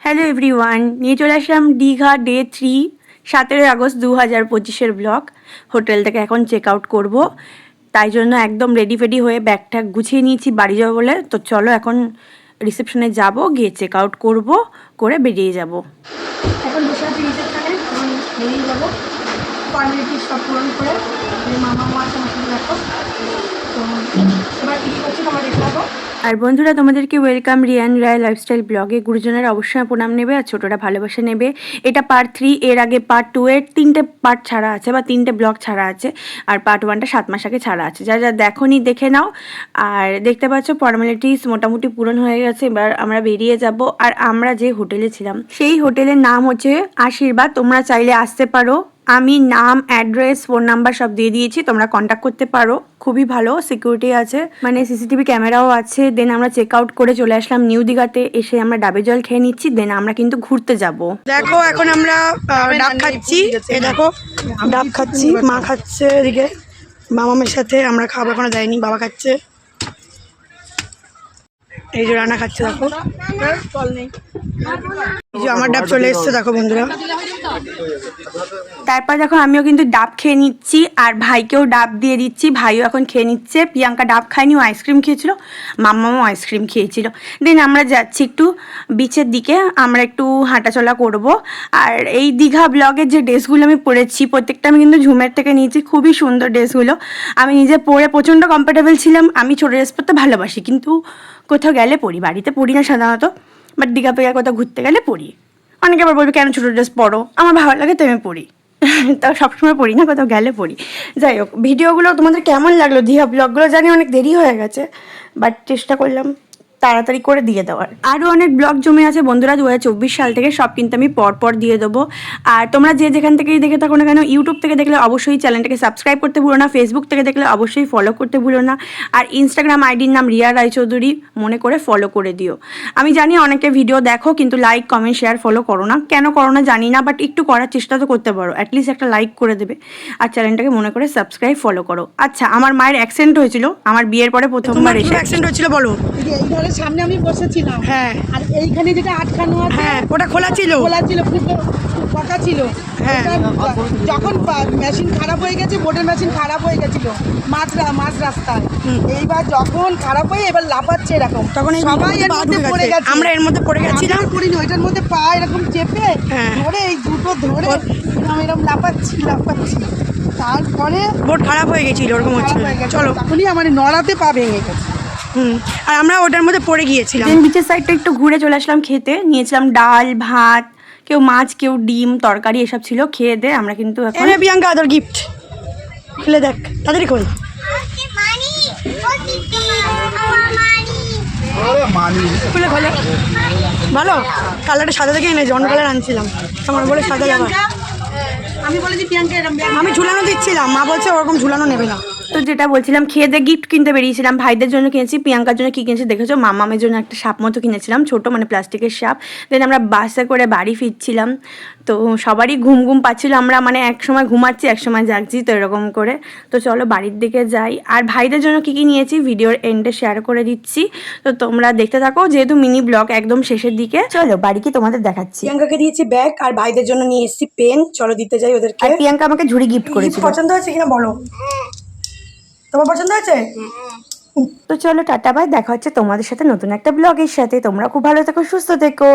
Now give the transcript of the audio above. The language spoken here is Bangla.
হ্যালো এভরিওয়ান, নিয়ে চলে আসলাম দীঘা ডে 3 17 আগস্ট 2025-এর ব্লগ। হোটেল থেকে এখন চেক আউট করবো, তাই জন্য একদম রেডি ফেডি হয়ে ব্যাগটা গুছিয়ে নিয়েছি বাড়ি যাবো বলে। তো চলো এখন রিসেপশনে যাব, গিয়ে চেক আউট করবো, করে বেরিয়ে যাব। এখন বসে আছি রিসেপশনে, এখন বেরিয়ে যাবো ফর্মালিটি সব পূরণ করে। মামা আছে আমার সাথে, দেখো তো এবার কী করছি তোমরা দেখে থাকো। আর বন্ধুরা, তোমাদেরকে ওয়েলকাম রিয়ান রায় লাইফস্টাইল ব্লগে। গুরুজনের অবশ্যই প্রণাম নেবে আর ছোটরা ভালোবাসা নেবে। এটা পার্ট 3, এর আগে পার্ট 2 এর 3টে পার্ট ছাড়া আছে বা 3টে ব্লগ ছাড়া আছে, আর পার্ট 1টা 7 মাস আগে ছাড়া আছে। যা যা দেখোনি দেখে নাও। আর দেখতে পাচ্ছ ফর্মালিটিস মোটামুটি পূরণ হয়ে গেছে, এবার আমরা বেরিয়ে যাব। আর আমরা যে হোটেলে ছিলাম সেই হোটেলের নাম হচ্ছে আশীর্বাদ। তোমরা চাইলে আসতে পারো, আমি নাম, অ্যাড্রেস, ফোন নাম্বার সব দিয়ে দিয়েছি, তোমরা কন্ট্যাক্ট করতে পারো। খুবই ভালো সিকিউরিটি আছে, মানে সিসিটিভি ক্যামেরাও আছে। দেন আমরা চেক আউট করে চলে আসলাম নিউ দীঘাতে। এসে আমরা ডাবের জল খেয়ে নিচ্ছি, দেন আমরা কিন্তু ঘুরতে যাব। দেখো এখন আমরা ডাব খাচ্ছি, এই দেখো ডাব খাচ্ছি, মা খাচ্ছে এদিকে মামামের সাথে। আমরা খাবার এখনো দেয়নি, বাবা খাচ্ছে, এই যে রান্না খাচ্ছে। দেখো এই যে আমার ডাব চলে এসছে, দেখো বন্ধুরা। তারপর দেখো আমিও কিন্তু ডাব খেয়ে নিচ্ছি, আর ভাইকেও ডাব দিয়ে দিচ্ছি, ভাইও এখন খেয়ে নিচ্ছে। প্রিয়াঙ্কা ডাব খায়নি, ও আইসক্রিম খেয়েছিল, মাম্মাও আইসক্রিম খেয়েছিল। দেন আমরা যাচ্ছি একটু বিচের দিকে, আমরা একটু হাঁটাচলা করব। আর এই দীঘা ব্লগের যে ড্রেসগুলো আমি পরেছি প্রত্যেকটা আমি কিন্তু ঝুমের থেকে নিয়েছি, খুবই সুন্দর ড্রেসগুলো। আমি নিজে পরে প্রচণ্ড কমফোর্টেবল ছিলাম। আমি ছোটো ড্রেস পরতে ভালোবাসি, কিন্তু কোথাও গেলে পরি, বাড়িতে পরি না সাধারণত, বাট দীঘা পেয়ে কোথাও ঘুরতে গেলে পরি। অনেকে আবার বলবে কেন ছোটো ড্রেস পরো, আমার ভালো লাগে তো আমি পরি। তাও সবসময় পড়ি না, কোথাও গেলে পড়ি। যাই হোক, ভিডিওগুলো তোমাদের কেমন লাগলো, দীঘা ব্লগগুলো জানি অনেক দেরি হয়ে গেছে, বাট চেষ্টা করলাম তাড়াতাড়ি করে দিয়ে দেওয়ার। আরও অনেক ব্লগ জমে আছে বন্ধুরা 2024 সাল থেকে, সব কিন্তু আমি পরপর দিয়ে দেবো। আর তোমরা যে যেখান থেকেই দেখে থাকো না কেন, ইউটিউব থেকে দেখলে অবশ্যই চ্যানেলটাকে সাবস্ক্রাইব করতে ভুলো না, ফেসবুক থেকে দেখলে অবশ্যই ফলো করতে ভুলো না, আর ইনস্টাগ্রাম আইডির নাম রিয়া রায়চৌধুরী, মনে করে ফলো করে দিও। আমি জানি অনেকে ভিডিও দেখো কিন্তু লাইক, কমেন্ট, শেয়ার, ফলো করো না, কেন করো না জানি না, বাট একটু করার চেষ্টা তো করতে পারো, অ্যাটলিস্ট একটা লাইক করে দেবে। আর চ্যানেলটাকে মনে করে সাবস্ক্রাইব, ফলো করো। আচ্ছা, আমার মায়ের অ্যাক্সিডেন্ট হয়েছিল আমার বিয়ের পরে প্রথমবার। এসে অ্যাক্সিডেন্ট হয়েছিল বলো? এই ঘরের সামনে আমি বসেছিলাম, হ্যাঁ, আর এইখানে যেটা আটকানো আছে, হ্যাঁ ওটা খোলা ছিল, ফাঁকা ছিল। হ্যাঁ, যখন মেশিন খারাপ হয়ে গেছে, বোটের মেশিন খারাপ হয়ে গেছিল মাঝ রাস্তায়। এইবার যখন খারাপ হয়ে এবার লাফাচ্ছে এরকম, তখন সবাই এর মধ্যে পড়ে গেছে, আমরা এর মধ্যে পড়ে গেছিলাম। করিনি, ওইটার মধ্যে পা এরকম চেপে ধরে এই দুটো ধরে এরকম লাফাচ্ছি। তারপরে বোট খারাপ হয়ে গেছিল, ওরকম হচ্ছিল। চলো, তখনই আমার নড়াতে পা ভেঙে গেছে। আর আমরা ওটার মধ্যে পড়ে গিয়েছিলাম। বিচের সাইডটা একটু ঘুরে চলে আসলাম খেতে, নিয়েছিলাম ডাল, ভাত, কেউ মাছ, কেউ ডিম, তরকারি, এসব ছিল। খেয়ে দে আমরা কিন্তু এখন প্রিয়াঙ্কা আদর গিফট খুলে দেখ, তাড়াতাড়ি খোল। খুলে খোলে, ভালো কালারটা সাদা দেখে এনেছি, অন্য কালার আনছিলাম, আমার বলে সাদা যাবা। আমি বলেছি প্রিয়াঙ্কা, আমি ঝুলানো দিচ্ছিলাম, মা বলছে ওরকম ঝুলানো নেবে না। তো যেটা বলছিলাম, খেয়ে দিয়ে গিফট কিনতে বেরিয়েছিলাম। ভাইদের জন্য কিনেছি, প্রিয়াঙ্কার জন্য কী কিনেছি দেখেছো, মামামের জন্য একটা সাপ মতো কিনেছিলাম, ছোটো মানে প্লাস্টিকের সাপ। দেন আমরা বাসে করে বাড়ি ফিরছিলাম, তো সবারই ঘুম ঘুম পাচ্ছিল, আমরা মানে এক সময় ঘুমাচ্ছি এক সময় জাগছি, তো এরকম করে। তো চলো বাড়ির দিকে যাই। আর ভাইদের জন্য কী কী নিয়েছি ভিডিওর এন্ডে শেয়ার করে দিচ্ছি, তো তোমরা দেখতে থাকো, যেহেতু মিনি ব্লগ একদম শেষের দিকে। চলো বাড়ি কি তোমাদের দেখাচ্ছি। প্রিয়াঙ্কাকে দিয়েছি ব্যাগ, আর ভাইদের জন্য নিয়ে এসেছি পেন, চলো দিতে যাই ওদেরকে। আর প্রিয়াঙ্কা আমাকে ঝুড়ি গিফট করেছে। পছন্দ হয়েছে কিনা বলো, তোমার পছন্দ হয়েছে? তো চলো টাটা বাই, দেখা হচ্ছে তোমাদের সাথে নতুন একটা ব্লগের সাথে। তোমরা খুব ভালো থেকো, সুস্থ থেকো।